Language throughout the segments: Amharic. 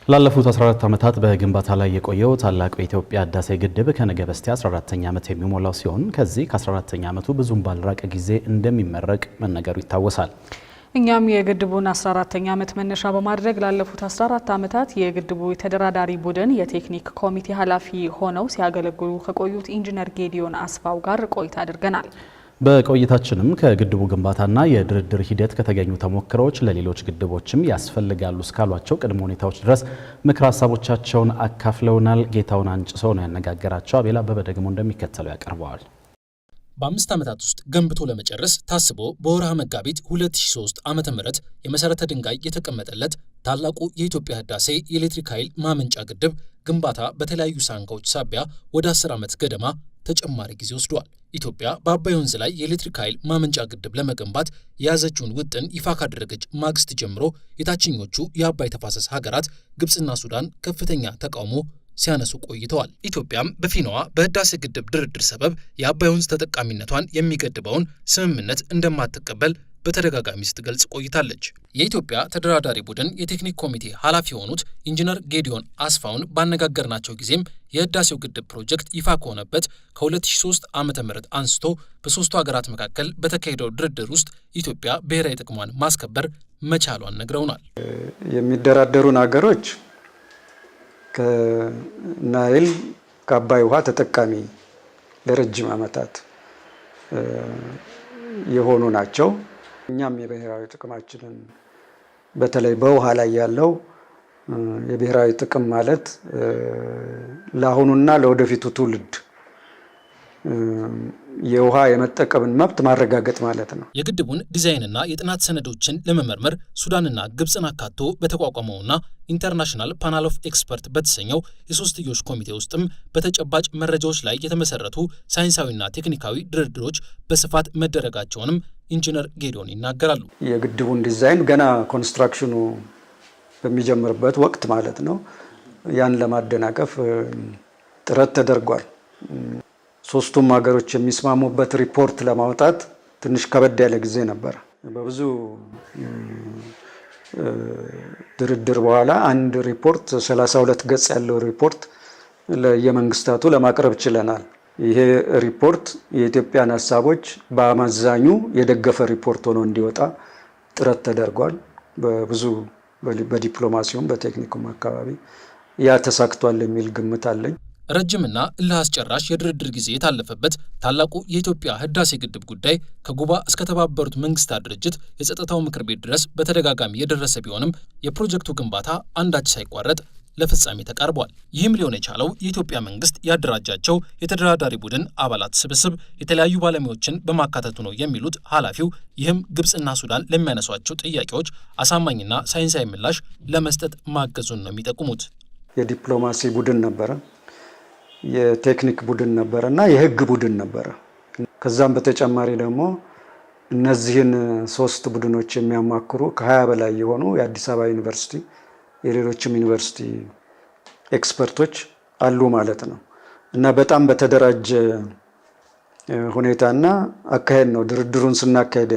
ላለፉት 14 ዓመታት በግንባታ ላይ የቆየው ታላቁ የኢትዮጵያ ህዳሴ ግድብ ከነገ በስቲያ 14ኛ ዓመት የሚሞላው ሲሆን ከዚህ ከ14ኛ ዓመቱ ብዙም ባልራቀ ጊዜ እንደሚመረቅ መነገሩ ይታወሳል። እኛም የግድቡን 14ኛ ዓመት መነሻ በማድረግ ላለፉት 14 ዓመታት የግድቡ ተደራዳሪ ቡድን የቴክኒክ ኮሚቴ ኃላፊ ሆነው ሲያገለግሉ ከቆዩት ኢንጂነር ጌዲዮን አስፋው ጋር ቆይታ አድርገናል። በቆይታችንም ከግድቡ ግንባታና የድርድር ሂደት ከተገኙ ተሞክሮዎች ለሌሎች ግድቦችም ያስፈልጋሉ እስካሏቸው ቅድመ ሁኔታዎች ድረስ ምክር ሀሳቦቻቸውን አካፍለውናል። ጌታውን አንጭሰው ነው ያነጋገራቸው። አቤል አበበ ደግሞ እንደሚከተለው ያቀርበዋል። በ5 ዓመታት ውስጥ ገንብቶ ለመጨረስ ታስቦ በወርሃ መጋቢት 2003 ዓ.ም የመሰረተ ድንጋይ የተቀመጠለት ታላቁ የኢትዮጵያ ህዳሴ የኤሌክትሪክ ኃይል ማመንጫ ግድብ ግንባታ በተለያዩ ሳንካዎች ሳቢያ ወደ 10 ዓመት ገደማ ተጨማሪ ጊዜ ወስዷል። ኢትዮጵያ በአባይ ወንዝ ላይ የኤሌክትሪክ ኃይል ማመንጫ ግድብ ለመገንባት የያዘችውን ውጥን ይፋ ካደረገች ማግስት ጀምሮ የታችኞቹ የአባይ ተፋሰስ ሀገራት ግብጽና ሱዳን ከፍተኛ ተቃውሞ ሲያነሱ ቆይተዋል። ኢትዮጵያም በፊናዋ በህዳሴ ግድብ ድርድር ሰበብ የአባይ ወንዝ ተጠቃሚነቷን የሚገድበውን ስምምነት እንደማትቀበል በተደጋጋሚ ስትገልጽ ቆይታለች። የኢትዮጵያ ተደራዳሪ ቡድን የቴክኒክ ኮሚቴ ኃላፊ የሆኑት ኢንጂነር ጌዲዮን አስፋውን ባነጋገርናቸው ጊዜም የህዳሴው ግድብ ፕሮጀክት ይፋ ከሆነበት ከ2003 ዓ.ም አንስቶ በሶስቱ ሀገራት መካከል በተካሄደው ድርድር ውስጥ ኢትዮጵያ ብሔራዊ ጥቅሟን ማስከበር መቻሏን ነግረውናል። የሚደራደሩን ሀገሮች ከናይል ከአባይ ውሃ ተጠቃሚ ለረጅም ዓመታት የሆኑ ናቸው። እኛም የብሔራዊ ጥቅማችንን በተለይ በውሃ ላይ ያለው የብሔራዊ ጥቅም ማለት ለአሁኑና ለወደፊቱ ትውልድ የውሃ የመጠቀምን መብት ማረጋገጥ ማለት ነው። የግድቡን ዲዛይንና የጥናት ሰነዶችን ለመመርመር ሱዳንና ግብጽን አካቶ በተቋቋመውና ኢንተርናሽናል ፓናል ኦፍ ኤክስፐርት በተሰኘው የሶስትዮሽ ኮሚቴ ውስጥም በተጨባጭ መረጃዎች ላይ የተመሰረቱ ሳይንሳዊና ቴክኒካዊ ድርድሮች በስፋት መደረጋቸውንም ኢንጂነር ጌዲዮን ይናገራሉ። የግድቡን ዲዛይን ገና ኮንስትራክሽኑ በሚጀምርበት ወቅት ማለት ነው፣ ያን ለማደናቀፍ ጥረት ተደርጓል። ሶስቱም ሀገሮች የሚስማሙበት ሪፖርት ለማውጣት ትንሽ ከበድ ያለ ጊዜ ነበር። በብዙ ድርድር በኋላ አንድ ሪፖርት 32 ገጽ ያለው ሪፖርት ለየመንግስታቱ ለማቅረብ ችለናል። ይሄ ሪፖርት የኢትዮጵያን ሀሳቦች በአማዛኙ የደገፈ ሪፖርት ሆኖ እንዲወጣ ጥረት ተደርጓል። በብዙ በዲፕሎማሲውም በቴክኒኩም አካባቢ ያ ተሳክቷል የሚል ግምት አለኝ። ረጅምና እልህ አስጨራሽ የድርድር ጊዜ የታለፈበት ታላቁ የኢትዮጵያ ህዳሴ ግድብ ጉዳይ ከጉባ እስከ ተባበሩት መንግስታት ድርጅት የጸጥታው ምክር ቤት ድረስ በተደጋጋሚ የደረሰ ቢሆንም የፕሮጀክቱ ግንባታ አንዳች ሳይቋረጥ ለፍጻሜ ተቃርቧል። ይህም ሊሆን የቻለው የኢትዮጵያ መንግስት ያደራጃቸው የተደራዳሪ ቡድን አባላት ስብስብ የተለያዩ ባለሙያዎችን በማካተቱ ነው የሚሉት ኃላፊው፣ ይህም ግብጽና ሱዳን ለሚያነሷቸው ጥያቄዎች አሳማኝና ሳይንሳዊ ምላሽ ለመስጠት ማገዙን ነው የሚጠቁሙት። የዲፕሎማሲ ቡድን ነበረ፣ የቴክኒክ ቡድን ነበረ እና የህግ ቡድን ነበረ። ከዛም በተጨማሪ ደግሞ እነዚህን ሶስት ቡድኖች የሚያማክሩ ከ20 በላይ የሆኑ የአዲስ አበባ ዩኒቨርሲቲ የሌሎችም ዩኒቨርሲቲ ኤክስፐርቶች አሉ ማለት ነው እና በጣም በተደራጀ ሁኔታና አካሄድ ነው ድርድሩን ስናካሄድ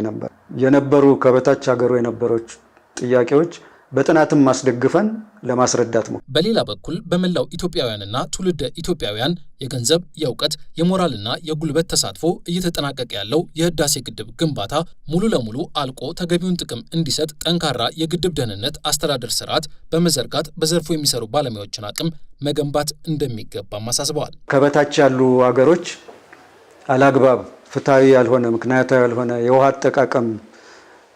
የነበሩ ከበታች ሀገሩ የነበሮች ጥያቄዎች በጥናትም ማስደግፈን ለማስረዳት ነው። በሌላ በኩል በመላው ኢትዮጵያውያንና ትውልደ ኢትዮጵያውያን የገንዘብ፣ የእውቀት፣ የሞራልና የጉልበት ተሳትፎ እየተጠናቀቀ ያለው የህዳሴ ግድብ ግንባታ ሙሉ ለሙሉ አልቆ ተገቢውን ጥቅም እንዲሰጥ ጠንካራ የግድብ ደህንነት አስተዳደር ስርዓት በመዘርጋት በዘርፉ የሚሰሩ ባለሙያዎችን አቅም መገንባት እንደሚገባም አሳስበዋል። ከበታች ያሉ ሀገሮች አላግባብ ፍትሃዊ ያልሆነ ምክንያታዊ ያልሆነ የውሃ አጠቃቀም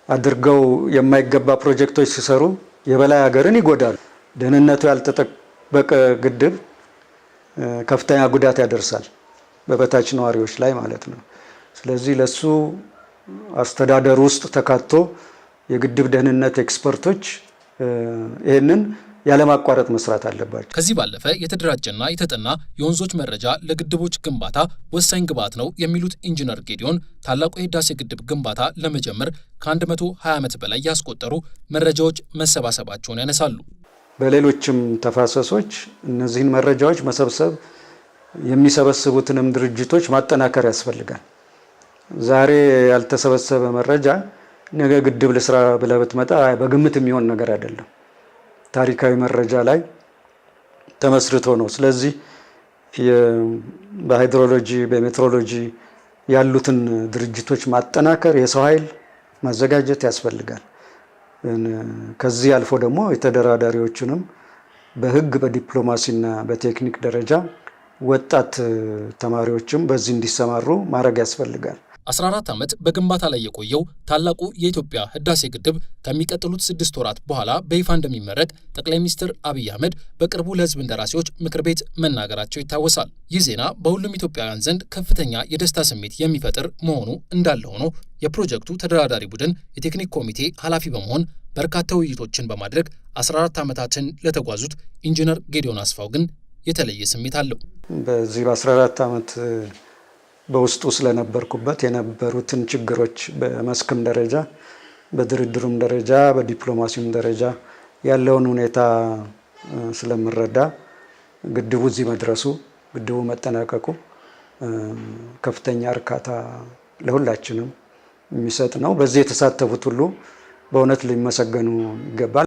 አድርገው የማይገባ ፕሮጀክቶች ሲሰሩ የበላይ ሀገርን ይጎዳሉ። ደህንነቱ ያልተጠበቀ ግድብ ከፍተኛ ጉዳት ያደርሳል በበታች ነዋሪዎች ላይ ማለት ነው። ስለዚህ ለሱ አስተዳደር ውስጥ ተካቶ የግድብ ደህንነት ኤክስፐርቶች ይህንን ያለማቋረጥ መስራት አለባቸው። ከዚህ ባለፈ የተደራጀና የተጠና የወንዞች መረጃ ለግድቦች ግንባታ ወሳኝ ግብዓት ነው የሚሉት ኢንጂነር ጌዲዮን ታላቁ የህዳሴ ግድብ ግንባታ ለመጀመር ከ120 ዓመት በላይ ያስቆጠሩ መረጃዎች መሰባሰባቸውን ያነሳሉ። በሌሎችም ተፋሰሶች እነዚህን መረጃዎች መሰብሰብ የሚሰበስቡትንም ድርጅቶች ማጠናከር ያስፈልጋል። ዛሬ ያልተሰበሰበ መረጃ ነገ ግድብ ለስራ ብለህ ብትመጣ በግምት የሚሆን ነገር አይደለም። ታሪካዊ መረጃ ላይ ተመስርቶ ነው። ስለዚህ በሃይድሮሎጂ በሜትሮሎጂ ያሉትን ድርጅቶች ማጠናከር፣ የሰው ኃይል ማዘጋጀት ያስፈልጋል። ከዚህ አልፎ ደግሞ የተደራዳሪዎቹንም በህግ በዲፕሎማሲና በቴክኒክ ደረጃ ወጣት ተማሪዎችም በዚህ እንዲሰማሩ ማድረግ ያስፈልጋል። 14 ዓመት በግንባታ ላይ የቆየው ታላቁ የኢትዮጵያ ህዳሴ ግድብ ከሚቀጥሉት 6 ወራት በኋላ በይፋ እንደሚመረቅ ጠቅላይ ሚኒስትር አብይ አህመድ በቅርቡ ለህዝብ እንደራሴዎች ምክር ቤት መናገራቸው ይታወሳል። ይህ ዜና በሁሉም ኢትዮጵያውያን ዘንድ ከፍተኛ የደስታ ስሜት የሚፈጥር መሆኑ እንዳለ ሆኖ የፕሮጀክቱ ተደራዳሪ ቡድን የቴክኒክ ኮሚቴ ኃላፊ በመሆን በርካታ ውይይቶችን በማድረግ 14 ዓመታትን ለተጓዙት ኢንጂነር ጌዲዮን አስፋው ግን የተለየ ስሜት አለው። በዚህ በ14 ዓመት በውስጡ ስለነበርኩበት የነበሩትን ችግሮች በመስክም ደረጃ በድርድሩም ደረጃ በዲፕሎማሲውም ደረጃ ያለውን ሁኔታ ስለምረዳ ግድቡ እዚህ መድረሱ ግድቡ መጠናቀቁ ከፍተኛ እርካታ ለሁላችንም የሚሰጥ ነው። በዚህ የተሳተፉት ሁሉ በእውነት ሊመሰገኑ ይገባል።